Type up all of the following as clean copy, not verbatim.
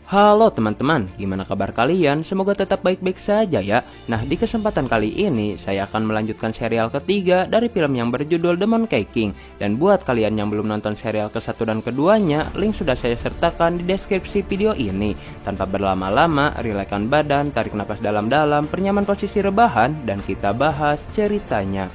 Halo teman-teman, gimana kabar kalian? Semoga tetap baik-baik saja ya. Nah, di kesempatan kali ini saya akan melanjutkan serial ketiga dari film yang berjudul The Monkey King. Dan buat kalian yang belum nonton serial ke-1 dan keduanya, link sudah saya sertakan di deskripsi video ini. Tanpa berlama-lama, rilekskan badan, tarik napas dalam-dalam, pernyaman posisi rebahan, dan kita bahas ceritanya.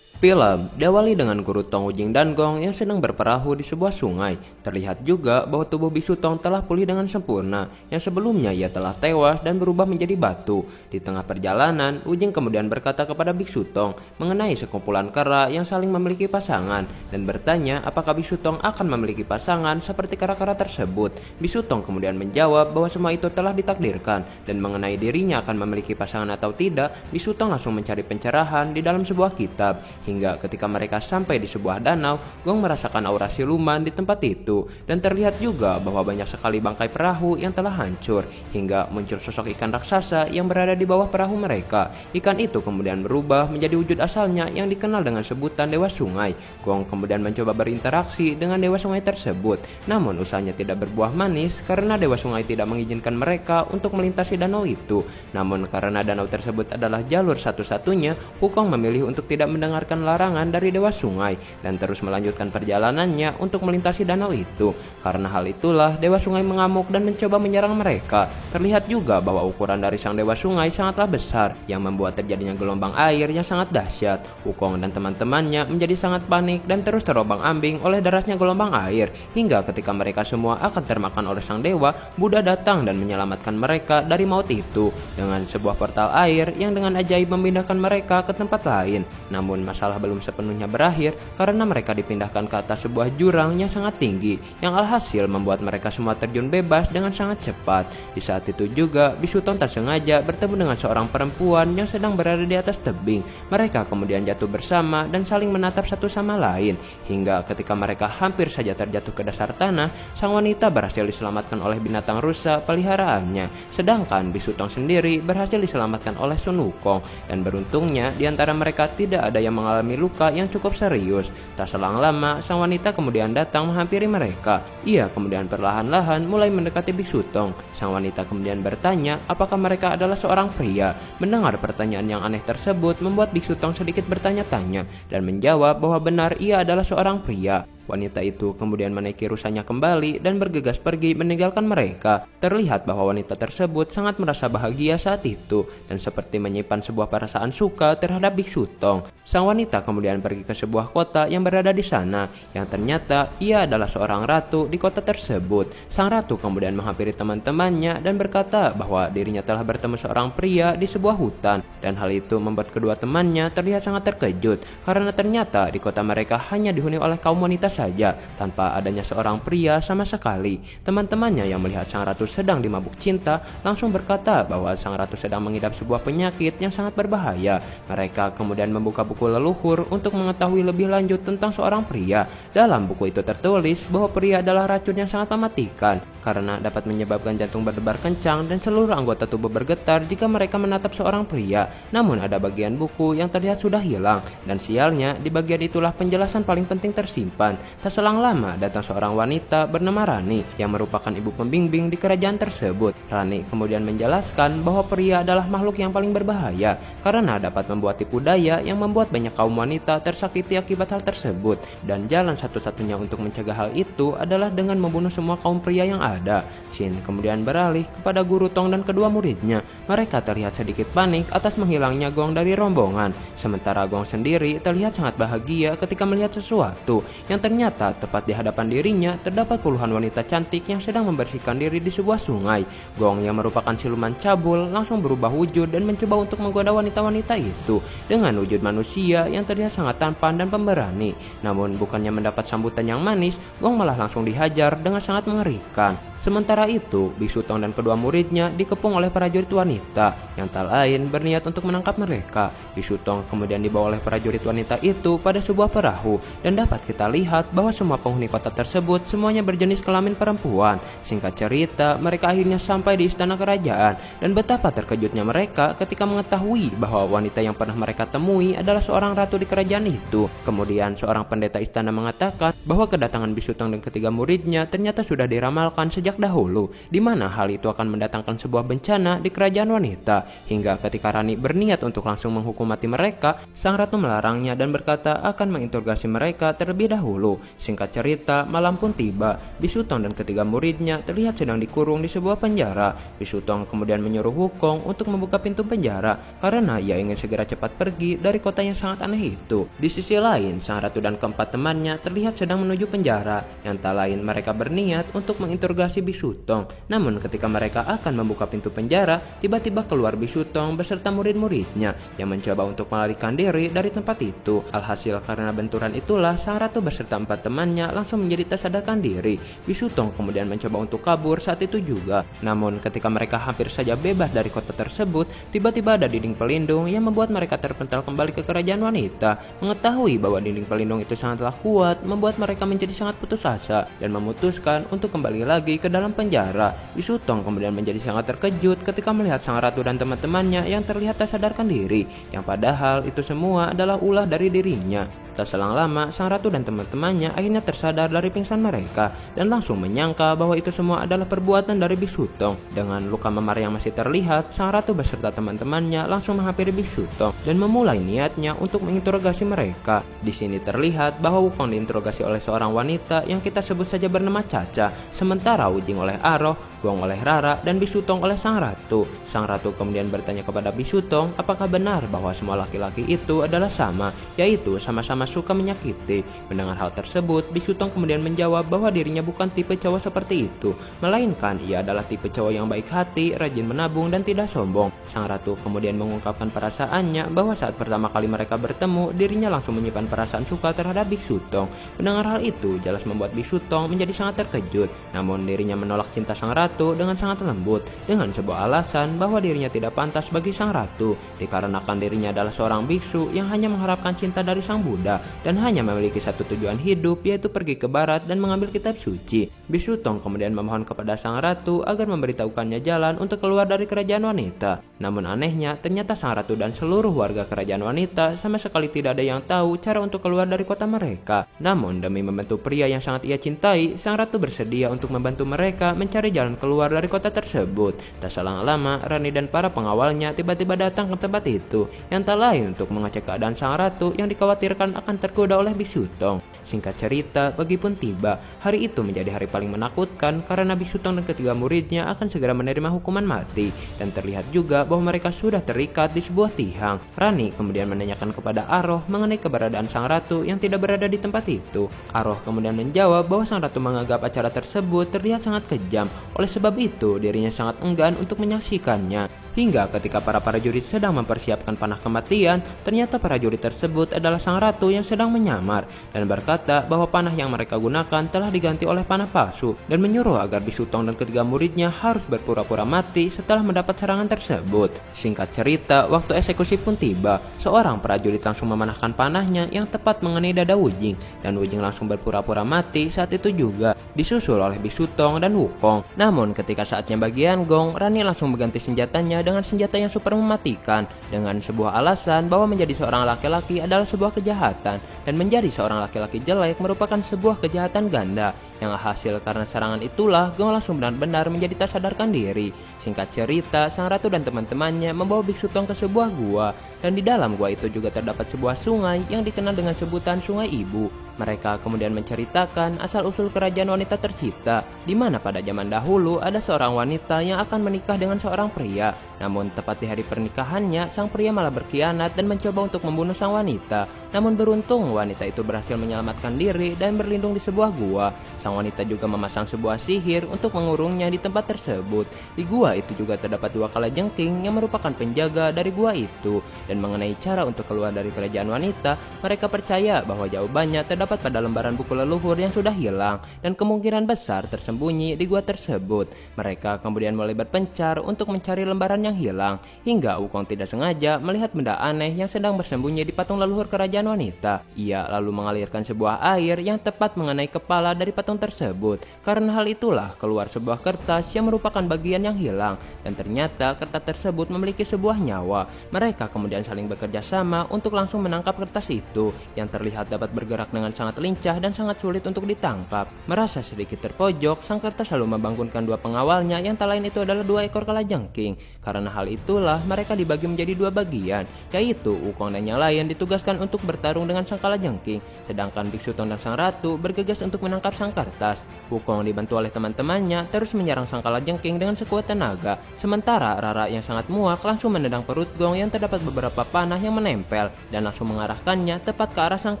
Film diawali dengan guru Tong Ujing dan Gong yang sedang berperahu di sebuah sungai. Terlihat juga bahwa tubuh bisu Tong telah pulih dengan sempurna, yang sebelumnya ia telah tewas dan berubah menjadi batu. Di tengah perjalanan, Ujing kemudian berkata kepada Biksu Tong mengenai sekumpulan kera yang saling memiliki pasangan dan bertanya apakah Biksu Tong akan memiliki pasangan seperti kera-kera tersebut. Biksu Tong kemudian menjawab bahwa semua itu telah ditakdirkan, dan mengenai dirinya akan memiliki pasangan atau tidak, Biksu Tong langsung mencari pencerahan di dalam sebuah kitab. Hingga ketika mereka sampai di sebuah danau, Gong merasakan aura siluman di tempat itu, dan terlihat juga bahwa banyak sekali bangkai perahu yang telah hancur, hingga muncul sosok ikan raksasa yang berada di bawah perahu mereka. Ikan itu kemudian berubah menjadi wujud asalnya yang dikenal dengan sebutan Dewa Sungai. Gong kemudian mencoba berinteraksi dengan Dewa Sungai tersebut, namun usahanya tidak berbuah manis karena Dewa Sungai tidak mengizinkan mereka untuk melintasi danau itu. Namun karena danau tersebut adalah jalur satu-satunya, Wukong memilih untuk tidak mendengarkan larangan dari Dewa Sungai dan terus melanjutkan perjalanannya untuk melintasi danau itu. Karena hal itulah Dewa Sungai mengamuk dan mencoba menyerang mereka. Terlihat juga bahwa ukuran dari sang Dewa Sungai sangatlah besar yang membuat terjadinya gelombang air yang sangat dahsyat. Wukong dan teman-temannya menjadi sangat panik dan terus terombang-ambing oleh derasnya gelombang air, hingga ketika mereka semua akan termakan oleh sang dewa, Buddha datang dan menyelamatkan mereka dari maut itu dengan sebuah portal air yang dengan ajaib memindahkan mereka ke tempat lain. Namun masalah belum sepenuhnya berakhir karena mereka dipindahkan ke atas sebuah jurang yang sangat tinggi, yang alhasil membuat mereka semua terjun bebas dengan sangat cepat. Di saat itu juga Biksu Tong tak sengaja bertemu dengan seorang perempuan yang sedang berada di atas tebing. Mereka kemudian jatuh bersama dan saling menatap satu sama lain, hingga ketika mereka hampir saja terjatuh ke dasar tanah, sang wanita berhasil diselamatkan oleh binatang rusa peliharaannya, sedangkan Biksu Tong sendiri berhasil diselamatkan oleh Sun Wukong. Dan beruntungnya di antara mereka tidak ada yang mengalami luka yang cukup serius. Tak selang lama, sang wanita kemudian datang menghampiri mereka. Ia kemudian perlahan-lahan mulai mendekati Biksu Tong. Sang wanita kemudian bertanya apakah mereka adalah seorang pria. Mendengar pertanyaan yang aneh tersebut membuat Biksu Tong sedikit bertanya-tanya dan menjawab bahwa benar ia adalah seorang pria. Wanita itu kemudian menaiki rusanya kembali dan bergegas pergi meninggalkan mereka. Terlihat bahwa wanita tersebut sangat merasa bahagia saat itu dan seperti menyimpan sebuah perasaan suka terhadap Biksu Tong. Sang wanita kemudian pergi ke sebuah kota yang berada di sana, yang ternyata ia adalah seorang ratu di kota tersebut. Sang ratu kemudian menghampiri teman-temannya dan berkata bahwa dirinya telah bertemu seorang pria di sebuah hutan, dan hal itu membuat kedua temannya terlihat sangat terkejut karena ternyata di kota mereka hanya dihuni oleh kaum wanita saja, tanpa adanya seorang pria sama sekali. Teman-temannya yang melihat sang ratu sedang dimabuk cinta langsung berkata bahwa sang ratu sedang mengidap sebuah penyakit yang sangat berbahaya. Mereka kemudian membuka buku leluhur untuk mengetahui lebih lanjut tentang seorang pria. Dalam buku itu tertulis bahwa pria adalah racun yang sangat mematikan karena dapat menyebabkan jantung berdebar kencang dan seluruh anggota tubuh bergetar jika mereka menatap seorang pria. Namun ada bagian buku yang terlihat sudah hilang, dan sialnya di bagian itulah penjelasan paling penting tersimpan. Tak selang lama datang seorang wanita bernama Rani yang merupakan ibu pembimbing di kerajaan tersebut. Rani kemudian menjelaskan bahwa pria adalah makhluk yang paling berbahaya karena dapat membuat tipu daya yang membuat banyak kaum wanita tersakiti akibat hal tersebut, dan jalan satu-satunya untuk mencegah hal itu adalah dengan membunuh semua kaum pria yang ada. Shin kemudian beralih kepada guru Tong dan kedua muridnya. Mereka terlihat sedikit panik atas menghilangnya Gong dari rombongan, sementara Gong sendiri terlihat sangat bahagia ketika melihat sesuatu yang ternyata tepat di hadapan dirinya terdapat puluhan wanita cantik yang sedang membersihkan diri di sebuah sungai. Gong yang merupakan siluman cabul langsung berubah wujud dan mencoba untuk menggoda wanita-wanita itu dengan wujud manusia yang terlihat sangat tampan dan pemberani. Namun bukannya mendapat sambutan yang manis, Gong malah langsung dihajar dengan sangat mengerikan. Sementara itu, Bisu Tong dan kedua muridnya dikepung oleh prajurit wanita yang tak lain berniat untuk menangkap mereka. Bisu Tong kemudian dibawa oleh prajurit wanita itu pada sebuah perahu dan dapat kita lihat bahwa semua penghuni kota tersebut semuanya berjenis kelamin perempuan. Singkat cerita, mereka akhirnya sampai di istana kerajaan dan betapa terkejutnya mereka ketika mengetahui bahwa wanita yang pernah mereka temui adalah seorang ratu di kerajaan itu. Kemudian seorang pendeta istana mengatakan bahwa kedatangan Bisu Tong dan ketiga muridnya ternyata sudah diramalkan sejak dahulu, di mana hal itu akan mendatangkan sebuah bencana di kerajaan wanita. Hingga ketika Rani berniat untuk langsung menghukum mati mereka, sang ratu melarangnya dan berkata akan menginterogasi mereka terlebih dahulu. Singkat cerita, malam pun tiba. Bisu Tong dan ketiga muridnya terlihat sedang dikurung di sebuah penjara. Bisu Tong kemudian menyuruh Wukong untuk membuka pintu penjara karena ia ingin segera cepat pergi dari kota yang sangat aneh itu. Di sisi lain, sang ratu dan keempat temannya terlihat sedang menuju penjara, yang tak lain mereka berniat untuk menginterogasi Bisu Tong. Namun ketika mereka akan membuka pintu penjara, tiba-tiba keluar Bisu Tong beserta murid-muridnya yang mencoba untuk melarikan diri dari tempat itu. Alhasil karena benturan itulah sang ratu beserta empat temannya langsung menjadi tak sadarkan diri. Bisu Tong kemudian mencoba untuk kabur saat itu juga. Namun ketika mereka hampir saja bebas dari kota tersebut, tiba-tiba ada dinding pelindung yang membuat mereka terpental kembali ke kerajaan wanita. Mengetahui bahwa dinding pelindung itu sangatlah kuat, membuat mereka menjadi sangat putus asa dan memutuskan untuk kembali lagi ke dalam penjara. Bisu Tong kemudian menjadi sangat terkejut ketika melihat sang ratu dan teman-temannya yang terlihat tak sadarkan diri, yang padahal itu semua adalah ulah dari dirinya. Tak selang lama, sang ratu dan teman-temannya akhirnya tersadar dari pingsan mereka dan langsung menyangka bahwa itu semua adalah perbuatan dari Bisu Tong. Dengan luka memar yang masih terlihat, sang ratu beserta teman-temannya langsung menghampiri Bisu Tong dan memulai niatnya untuk menginterogasi mereka. Di sini terlihat bahwa Wukong diinterogasi oleh seorang wanita yang kita sebut saja bernama Caca, sementara Wujing oleh Aroh, Gong oleh Rara, dan Bisu Tong oleh sang ratu. Sang ratu kemudian bertanya kepada Bisu Tong apakah benar bahwa semua laki-laki itu adalah sama, yaitu sama-sama suka menyakiti. Mendengar hal tersebut, Bisu Tong kemudian menjawab bahwa dirinya bukan tipe cowok seperti itu, melainkan ia adalah tipe cowok yang baik hati, rajin menabung, dan tidak sombong. Sang ratu kemudian mengungkapkan perasaannya bahwa saat pertama kali mereka bertemu, dirinya langsung menyimpan perasaan suka terhadap Bisu Tong. Mendengar hal itu jelas membuat Bisu Tong menjadi sangat terkejut, namun dirinya menolak cinta sang ratu dengan sangat lembut dengan sebuah alasan bahwa dirinya tidak pantas bagi sang ratu dikarenakan dirinya adalah seorang biksu yang hanya mengharapkan cinta dari sang Buddha dan hanya memiliki satu tujuan hidup, yaitu pergi ke barat dan mengambil kitab suci. Bisu Tong kemudian memohon kepada sang ratu agar memberitahukannya jalan untuk keluar dari kerajaan wanita. Namun anehnya, ternyata sang ratu dan seluruh warga kerajaan wanita sama sekali tidak ada yang tahu cara untuk keluar dari kota mereka. Namun demi membantu pria yang sangat ia cintai, sang ratu bersedia untuk membantu mereka mencari jalan keluar dari kota tersebut. Tak selang lama, Rani dan para pengawalnya tiba-tiba datang ke tempat itu, yang tak lain untuk mengecek keadaan sang ratu yang dikhawatirkan akan tergoda oleh Bisu Tong. Singkat cerita, pagi pun tiba. Hari itu menjadi hari paling menakutkan karena Bisu Tong dan ketiga muridnya akan segera menerima hukuman mati, dan terlihat juga bahwa mereka sudah terikat di sebuah tiang. Rani kemudian menanyakan kepada Aroh mengenai keberadaan sang ratu yang tidak berada di tempat itu. Aroh kemudian menjawab bahwa sang ratu menganggap acara tersebut terlihat sangat kejam, oleh sebab itu dirinya sangat enggan untuk menyaksikannya. Hingga ketika para prajurit sedang mempersiapkan panah kematian, ternyata prajurit tersebut adalah sang ratu yang sedang menyamar dan berkata bahwa panah yang mereka gunakan telah diganti oleh panah palsu dan menyuruh agar Bisu Tong dan ketiga muridnya harus berpura-pura mati setelah mendapat serangan tersebut. Singkat cerita, waktu eksekusi pun tiba. Seorang prajurit langsung memanahkan panahnya yang tepat mengenai dada Wujing, dan Wujing langsung berpura-pura mati saat itu juga, disusul oleh Bisu Tong dan Wukong. Namun ketika saatnya bagian gong, Rani langsung mengganti senjatanya dengan senjata yang super mematikan dengan sebuah alasan bahwa menjadi seorang laki-laki adalah sebuah kejahatan dan menjadi seorang laki-laki jelek merupakan sebuah kejahatan ganda. Yang hasil karena serangan itulah Gong langsung benar-benar menjadi tak sadarkan diri. Singkat cerita, sang ratu dan teman-temannya membawa Bisu Tong ke sebuah gua, dan di dalam gua itu juga terdapat sebuah sungai yang dikenal dengan sebutan Sungai Ibu. Mereka kemudian menceritakan asal-usul kerajaan wanita tercipta, di mana pada zaman dahulu ada seorang wanita yang akan menikah dengan seorang pria. Namun tepat di hari pernikahannya, sang pria malah berkhianat dan mencoba untuk membunuh sang wanita. Namun beruntung wanita itu berhasil menyelamatkan diri dan berlindung di sebuah gua. Sang wanita juga memasang sebuah sihir untuk mengurungnya di tempat tersebut. Di gua itu juga terdapat dua kalajengking yang merupakan penjaga dari gua itu. Dan mengenai cara untuk keluar dari kerajaan wanita, mereka percaya bahwa jawabannya terdapat terdapat pada lembaran buku leluhur yang sudah hilang dan kemungkinan besar tersembunyi di gua tersebut. Mereka kemudian mulai berpencar untuk mencari lembaran yang hilang, hingga Wukong tidak sengaja melihat benda aneh yang sedang bersembunyi di patung leluhur kerajaan wanita. Ia lalu mengalirkan sebuah air yang tepat mengenai kepala dari patung tersebut. Karena hal itulah keluar sebuah kertas yang merupakan bagian yang hilang, dan ternyata kertas tersebut memiliki sebuah nyawa. Mereka kemudian saling bekerja sama untuk langsung menangkap kertas itu yang terlihat dapat bergerak dengan sangat lincah dan sangat sulit untuk ditangkap. Merasa sedikit terpojok, sang kertas lalu membangunkan dua pengawalnya yang tak lain itu adalah dua ekor kalajengking. Karena hal itulah mereka dibagi menjadi dua bagian, yaitu Wukong dan yang lain ditugaskan untuk bertarung dengan sang kalajengking, sedangkan Biksu Tong dan sang ratu bergegas untuk menangkap sang kertas. Wukong dibantu oleh teman-temannya terus menyerang sang kalajengking dengan sekuat tenaga, sementara Rara yang sangat muak langsung menendang perut Gong yang terdapat beberapa panah yang menempel dan langsung mengarahkannya tepat ke arah sang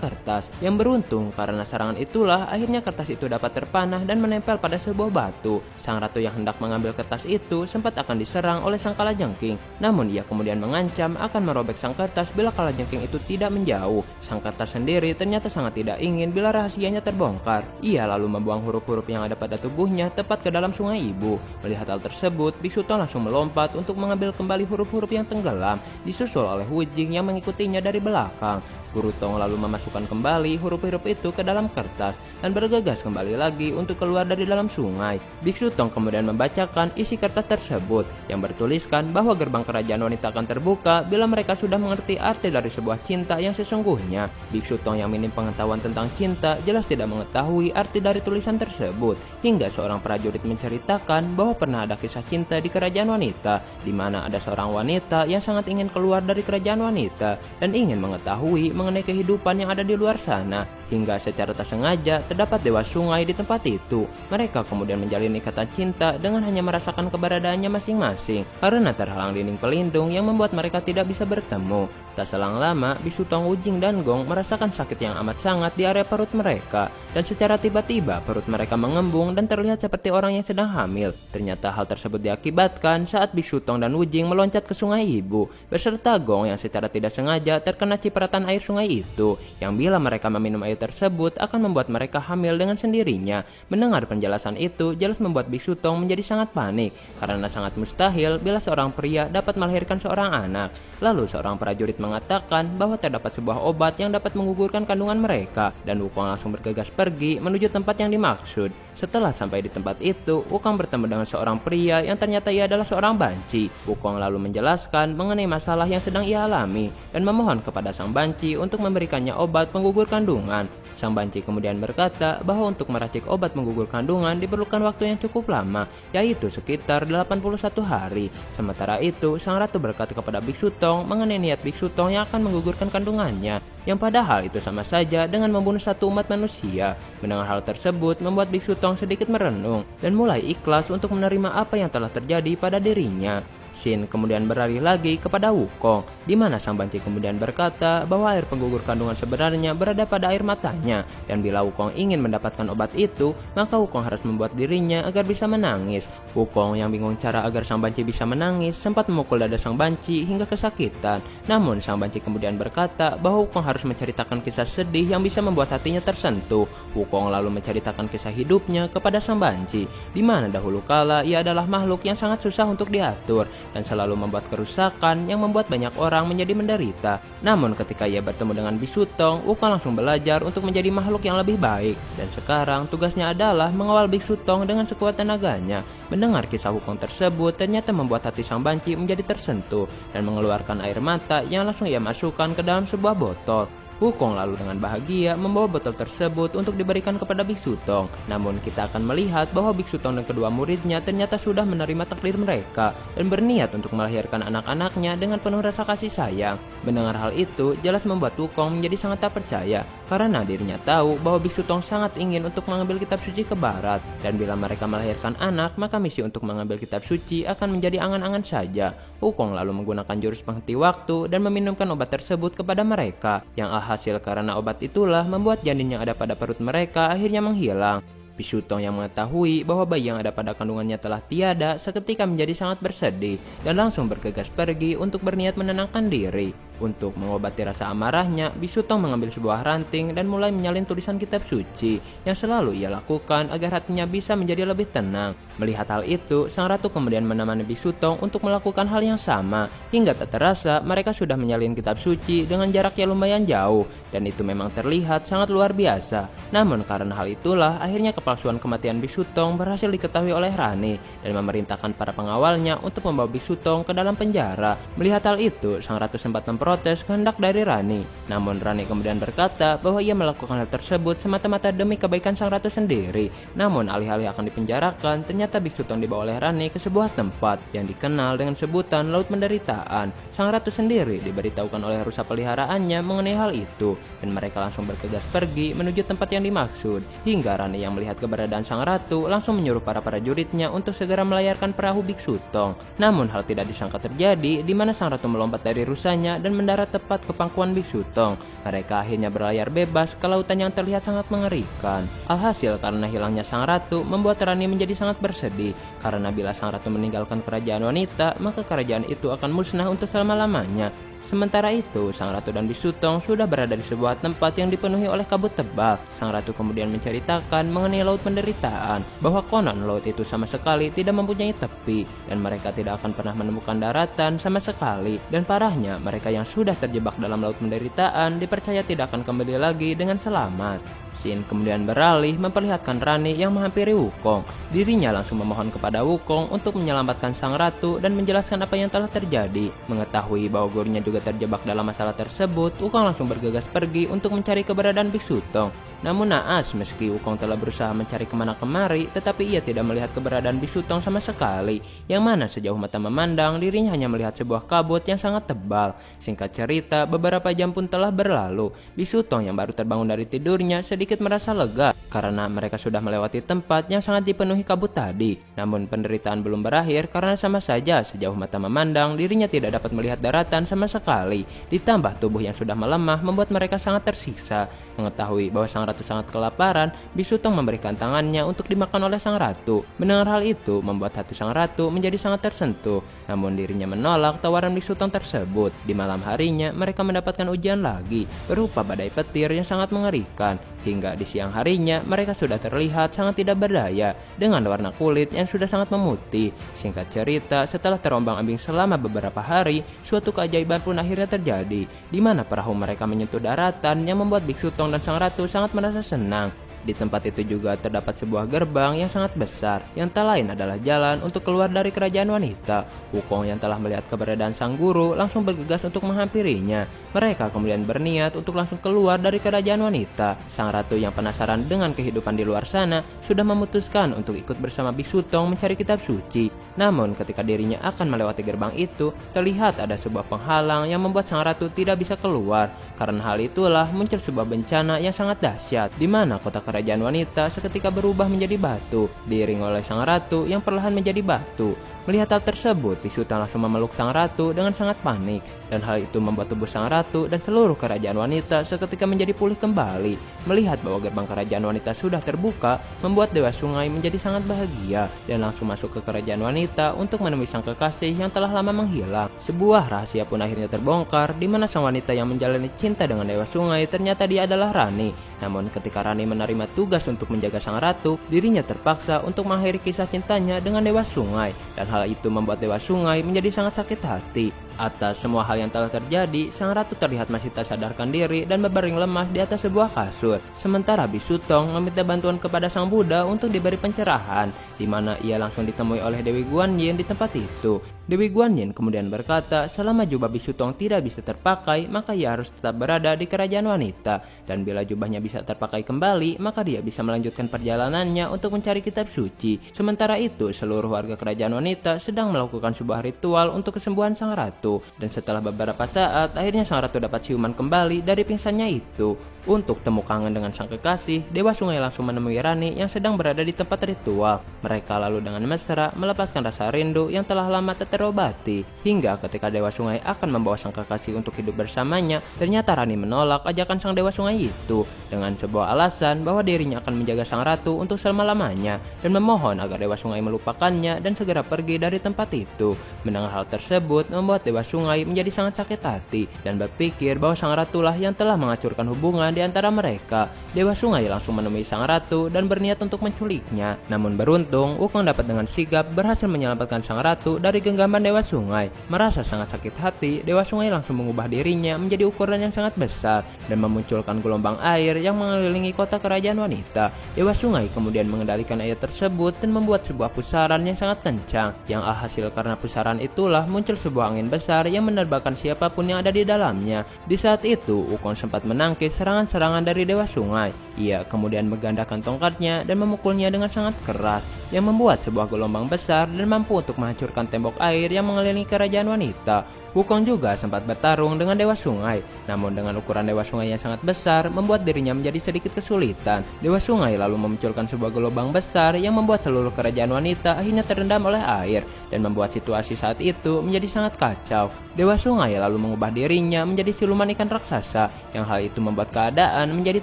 kertas. Yang beruntung karena serangan itulah akhirnya kertas itu dapat terpanah dan menempel pada sebuah batu. Sang ratu yang hendak mengambil kertas itu sempat akan diserang oleh sang kalajengking, namun ia kemudian mengancam akan merobek sang kertas bila kalajengking itu tidak menjauh. Sang kertas sendiri ternyata sangat tidak ingin bila rahasianya terbongkar. Ia lalu membuang huruf-huruf yang ada pada tubuhnya tepat ke dalam sungai ibu. Melihat hal tersebut, Biksu Tong langsung melompat untuk mengambil kembali huruf-huruf yang tenggelam, disusul oleh Wu Jing yang mengikutinya dari belakang. Guru Tong lalu memasukkan kembali huruf-huruf itu ke dalam kertas dan bergegas kembali lagi untuk keluar dari dalam sungai. Biksu Tong kemudian membacakan isi kertas tersebut yang bertuliskan bahwa gerbang kerajaan wanita akan terbuka bila mereka sudah mengerti arti dari sebuah cinta yang sesungguhnya. Biksu Tong yang minim pengetahuan tentang cinta jelas tidak mengetahui arti dari tulisan tersebut, hingga seorang prajurit menceritakan bahwa pernah ada kisah cinta di kerajaan wanita, di mana ada seorang wanita yang sangat ingin keluar dari kerajaan wanita dan ingin mengetahui mengenai kehidupan yang ada di luar sana, hingga secara tak sengaja terdapat dewa sungai di tempat itu. Mereka kemudian menjalin ikatan cinta dengan hanya merasakan keberadaannya masing-masing karena terhalang dinding pelindung yang membuat mereka tidak bisa bertemu. Tak selang lama, Biksu Tong, Wu Jing, dan Gong merasakan sakit yang amat sangat di area perut mereka, dan secara tiba-tiba perut mereka mengembung dan terlihat seperti orang yang sedang hamil. Ternyata hal tersebut diakibatkan saat Biksu Tong dan Wu Jing meloncat ke sungai ibu beserta Gong yang secara tidak sengaja terkena cipratan air sungai itu, yang bila mereka meminum air tersebut akan membuat mereka hamil dengan sendirinya. Mendengar penjelasan itu jelas membuat Biksu Tong menjadi sangat panik karena sangat mustahil bila seorang pria dapat melahirkan seorang anak. Lalu seorang prajurit mengatakan bahwa terdapat sebuah obat yang dapat menggugurkan kandungan mereka, dan Wukong langsung bergegas pergi menuju tempat yang dimaksud. Setelah sampai di tempat itu, Wukong bertemu dengan seorang pria yang ternyata ia adalah seorang banci. Wukong lalu menjelaskan mengenai masalah yang sedang ia alami dan memohon kepada sang banci untuk memberikannya obat penggugur kandungan. Sang banci kemudian berkata bahwa untuk meracik obat penggugur kandungan diperlukan waktu yang cukup lama, yaitu sekitar 81 hari. Sementara itu, sang ratu berkata kepada Biksu Tong mengenai niat Biksu Tong yang akan menggugurkan kandungannya, yang padahal itu sama saja dengan membunuh satu umat manusia. Mendengar hal tersebut membuat Biksu Tong sedikit merenung dan mulai ikhlas untuk menerima apa yang telah terjadi pada dirinya. Shin kemudian beralih lagi kepada Wukong, di mana sang banci kemudian berkata bahwa air penggugur kandungan sebenarnya berada pada air matanya, dan bila Wukong ingin mendapatkan obat itu, maka Wukong harus membuat dirinya agar bisa menangis. Wukong yang bingung cara agar sang banci bisa menangis sempat memukul dada sang banci hingga kesakitan. Namun sang banci kemudian berkata bahwa Wukong harus menceritakan kisah sedih yang bisa membuat hatinya tersentuh. Wukong lalu menceritakan kisah hidupnya kepada sang banci, di mana dahulu kala ia adalah makhluk yang sangat susah untuk diatur dan selalu membuat kerusakan yang membuat banyak orang menjadi menderita. Namun ketika ia bertemu dengan Biksu Tong, Wukong langsung belajar untuk menjadi makhluk yang lebih baik, dan sekarang tugasnya adalah mengawal Biksu Tong dengan sekuat tenaganya. Mendengar kisah Wukong tersebut ternyata membuat hati sang banci menjadi tersentuh dan mengeluarkan air mata yang langsung ia masukkan ke dalam sebuah botol. Wukong lalu dengan bahagia membawa botol tersebut untuk diberikan kepada Biksu Tong. Namun kita akan melihat bahwa Biksu Tong dan kedua muridnya ternyata sudah menerima takdir mereka dan berniat untuk melahirkan anak-anaknya dengan penuh rasa kasih sayang. Mendengar hal itu jelas membuat Wukong menjadi sangat tak percaya karena dirinya tahu bahwa Biksu Tong sangat ingin untuk mengambil kitab suci ke barat, dan bila mereka melahirkan anak maka misi untuk mengambil kitab suci akan menjadi angan-angan saja. Wukong lalu menggunakan jurus penghenti waktu dan meminumkan obat tersebut kepada mereka, yang hasil karena obat itulah membuat janin yang ada pada perut mereka akhirnya menghilang. Biksu Tong yang mengetahui bahwa bayi yang ada pada kandungannya telah tiada seketika menjadi sangat bersedih dan langsung bergegas pergi untuk berniat menenangkan diri. Untuk mengobati rasa amarahnya, Bisutong mengambil sebuah ranting dan mulai menyalin tulisan kitab suci yang selalu ia lakukan agar hatinya bisa menjadi lebih tenang. Melihat hal itu, sang ratu kemudian menemani Bisutong untuk melakukan hal yang sama. Hingga tak terasa mereka sudah menyalin kitab suci dengan jarak yang lumayan jauh, dan itu memang terlihat sangat luar biasa. Namun karena hal itulah akhirnya kepalsuan kematian Bisutong berhasil diketahui oleh Rani dan memerintahkan para pengawalnya untuk membawa Bisutong ke dalam penjara. Melihat hal itu, sang ratu sempat memprotes kehendak dari Rani. Namun Rani kemudian berkata bahwa ia melakukan hal tersebut semata-mata demi kebaikan sang ratu sendiri. Namun alih-alih akan dipenjarakan, ternyata Bisutong dibawa oleh Rani ke sebuah tempat yang dikenal dengan sebutan Laut Penderitaan. Sang ratu sendiri diberitahukan oleh rusa peliharaannya mengenai hal itu, dan mereka langsung bergegas pergi menuju tempat yang dimaksud. Hingga Rani yang melihat keberadaan sang ratu langsung menyuruh para prajuritnya untuk segera melayarkan perahu Bisutong. Namun hal tidak disangka terjadi, di mana sang ratu melompat dari rusanya dan mendarat tepat ke pangkuan Bisutong. Mereka akhirnya berlayar bebas ke lautan yang terlihat sangat mengerikan. Alhasil karena hilangnya sang ratu membuat Rani menjadi sangat bersedih, karena bila sang ratu meninggalkan kerajaan wanita, maka kerajaan itu akan musnah untuk selama-lamanya. Sementara itu, sang ratu dan Bisutong sudah berada di sebuah tempat yang dipenuhi oleh kabut tebal. Sang ratu kemudian menceritakan mengenai Laut Penderitaan, bahwa konon laut itu sama sekali tidak mempunyai tepi, dan mereka tidak akan pernah menemukan daratan sama sekali. Dan parahnya, mereka yang sudah terjebak dalam Laut Penderitaan dipercaya tidak akan kembali lagi dengan selamat. Scene kemudian beralih memperlihatkan Rani yang menghampiri Wukong. Dirinya langsung memohon kepada Wukong untuk menyelamatkan sang ratu dan menjelaskan apa yang telah terjadi. Mengetahui bahwa gurunya juga terjebak dalam masalah tersebut, Wukong langsung bergegas pergi untuk mencari keberadaan Bisutong. Namun naas, meski Wukong telah berusaha mencari kemana kemari, tetapi ia tidak melihat keberadaan Bisutong sama sekali. Yang mana sejauh mata memandang, dirinya hanya melihat sebuah kabut yang sangat tebal. Singkat cerita, beberapa jam pun telah berlalu. Bisutong yang baru terbangun dari tidurnya sedikit merasa lega karena mereka sudah melewati tempat yang sangat dipenuhi kabut tadi. Namun penderitaan belum berakhir karena sama saja sejauh mata memandang dirinya tidak dapat melihat daratan sama sekali. Ditambah tubuh yang sudah melemah membuat mereka sangat tersiksa. Mengetahui bahwa sang ratu sangat kelaparan, Bisutong memberikan tangannya untuk dimakan oleh sang ratu. Mendengar hal itu membuat hati sang ratu menjadi sangat tersentuh. Namun dirinya menolak tawaran Bisutong tersebut. Di malam harinya mereka mendapatkan ujian lagi berupa badai petir yang sangat mengerikan. Hingga di siang harinya mereka sudah terlihat sangat tidak berdaya dengan warna kulit yang sudah sangat memutih. Singkat cerita, setelah terombang-ambing selama beberapa hari, suatu keajaiban pun akhirnya terjadi, di mana perahu mereka menyentuh daratan yang membuat Bisutong dan sang ratu sangat merasa senang. Di tempat itu juga terdapat sebuah gerbang yang sangat besar, yang tak lain adalah jalan untuk keluar dari kerajaan wanita. Wukong yang telah melihat keberadaan sang guru langsung bergegas untuk menghampirinya. Mereka kemudian berniat untuk langsung keluar dari kerajaan wanita. Sang ratu yang penasaran dengan kehidupan di luar sana sudah memutuskan untuk ikut bersama Bisutong mencari kitab suci. Namun ketika dirinya akan melewati gerbang itu, terlihat ada sebuah penghalang yang membuat sang ratu tidak bisa keluar. Karena hal itulah muncul sebuah bencana yang sangat dahsyat, di mana kota kerajaan wanita seketika berubah menjadi batu, diiringi oleh sang ratu yang perlahan menjadi batu. Melihat hal tersebut, Bisutong langsung memeluk sang ratu dengan sangat panik, dan hal itu membuat tubuh sang ratu dan seluruh kerajaan wanita seketika menjadi pulih kembali. Melihat bahwa gerbang kerajaan wanita sudah terbuka, membuat Dewa Sungai menjadi sangat bahagia dan langsung masuk ke kerajaan wanita untuk menemui sang kekasih yang telah lama menghilang. Sebuah rahasia pun akhirnya terbongkar, di mana sang wanita yang menjalani cinta dengan Dewa Sungai ternyata dia adalah Rani. Namun ketika Rani menerima tugas untuk menjaga sang ratu, dirinya terpaksa untuk mengakhiri kisah cintanya dengan Dewa Sungai, dan hal itu membuat Dewa Sungai menjadi sangat sakit hati. Atas semua hal yang telah terjadi, sang ratu terlihat masih tak sadarkan diri dan berbaring lemas di atas sebuah kasur. Sementara Bisutong meminta bantuan kepada sang Buddha untuk diberi pencerahan, di mana ia langsung ditemui oleh Dewi Guanyin di tempat itu. Dewi Guanyin kemudian berkata, selama jubah Bisutong tidak bisa terpakai, maka ia harus tetap berada di kerajaan wanita. Dan bila jubahnya bisa terpakai kembali, maka dia bisa melanjutkan perjalanannya untuk mencari kitab suci. Sementara itu, seluruh warga kerajaan wanita sedang melakukan sebuah ritual untuk kesembuhan sang ratu. Dan setelah beberapa saat, akhirnya sang ratu dapat siuman kembali dari pingsannya itu. Untuk temu kangen dengan sang kekasih, Dewa Sungai langsung menemui Rani yang sedang berada di tempat ritual. Mereka lalu dengan mesra melepaskan rasa rindu yang telah lama tak terobati. Hingga ketika Dewa Sungai akan membawa sang kekasih untuk hidup bersamanya, ternyata Rani menolak ajakan sang Dewa Sungai itu dengan sebuah alasan bahwa dirinya akan menjaga sang ratu untuk selama-lamanya dan memohon agar Dewa Sungai melupakannya dan segera pergi dari tempat itu. Mendengar hal tersebut membuat Dewa Sungai menjadi sangat sakit hati dan berpikir bahwa sang ratulah yang telah menghancurkan hubungan di antara mereka. Dewa Sungai langsung menemui sang ratu dan berniat untuk menculiknya. Namun beruntung, Wukong dapat dengan sigap berhasil menyelamatkan sang ratu dari genggaman Dewa Sungai. Merasa sangat sakit hati, Dewa Sungai langsung mengubah dirinya menjadi ukuran yang sangat besar dan memunculkan gelombang air yang mengelilingi kota kerajaan wanita. Dewa Sungai kemudian mengendalikan air tersebut dan membuat sebuah pusaran yang sangat kencang. Yang alhasil karena pusaran itulah muncul sebuah angin besar yang menerbangkan siapapun yang ada di dalamnya. Di saat itu, Wukong sempat menangkis serangan-serangan dari Dewa Sungai. Ia kemudian menggandakan tongkatnya dan memukulnya dengan sangat keras, yang membuat sebuah gelombang besar dan mampu untuk menghancurkan tembok air yang mengelilingi kerajaan wanita. Wukong juga sempat bertarung dengan Dewa Sungai, namun dengan ukuran Dewa Sungai yang sangat besar membuat dirinya menjadi sedikit kesulitan. Dewa Sungai lalu memunculkan sebuah gelombang besar yang membuat seluruh kerajaan wanita akhirnya terendam oleh air dan membuat situasi saat itu menjadi sangat kacau. Dewa Sungai lalu mengubah dirinya menjadi siluman ikan raksasa, yang hal itu membuat keadaan menjadi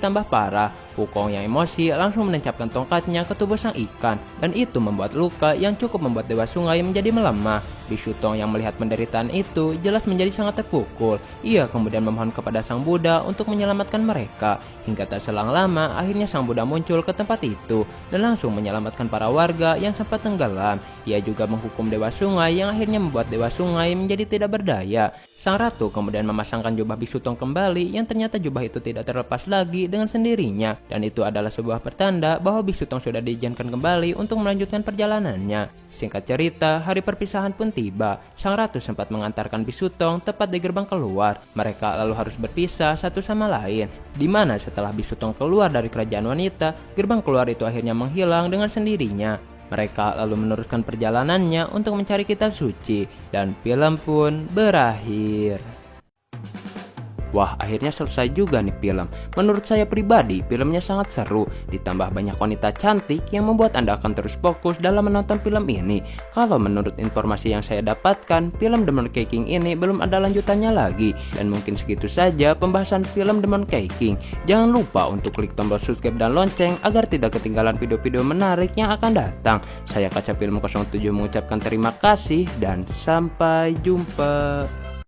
tambah parah. Wukong yang emosi langsung menancapkan tongkatnya ke tubuh sang ikan, dan itu membuat luka yang cukup membuat Dewa Sungai menjadi melemah. Bisu Tong yang melihat penderitaan itu jelas menjadi sangat terpukul. Ia kemudian memohon kepada sang Buddha untuk menyelamatkan mereka. Hingga tak selang lama, akhirnya sang Buddha muncul ke tempat itu dan langsung menyelamatkan para warga yang sempat tenggelam. Ia juga menghukum Dewa Sungai yang akhirnya membuat Dewa Sungai menjadi tidak berdaya. Sang ratu kemudian memasangkan jubah Bisu Tong kembali, yang ternyata jubah itu tidak terlepas lagi dengan sendirinya. Dan itu adalah sebuah pertanda bahwa Bisu Tong sudah diizinkan kembali untuk melanjutkan perjalanannya. Singkat cerita, hari perpisahan pun tiba. Sang ratu sempat mengantarkan Bisu Tong tepat di gerbang keluar. Mereka lalu harus berpisah satu sama lain, di mana setelah Bisu Tong keluar dari kerajaan wanita, gerbang keluar itu akhirnya menghilang dengan sendirinya. Mereka lalu meneruskan perjalanannya untuk mencari kitab suci, dan film pun berakhir. Wah, akhirnya selesai juga nih film. Menurut saya pribadi, filmnya sangat seru. Ditambah banyak wanita cantik yang membuat Anda akan terus fokus dalam menonton film ini. Kalau menurut informasi yang saya dapatkan, film Demon King ini belum ada lanjutannya lagi. Dan mungkin segitu saja pembahasan film Demon King. Jangan lupa untuk klik tombol subscribe dan lonceng agar tidak ketinggalan video-video menarik yang akan datang. Saya Kaca Film 07 mengucapkan terima kasih dan sampai jumpa.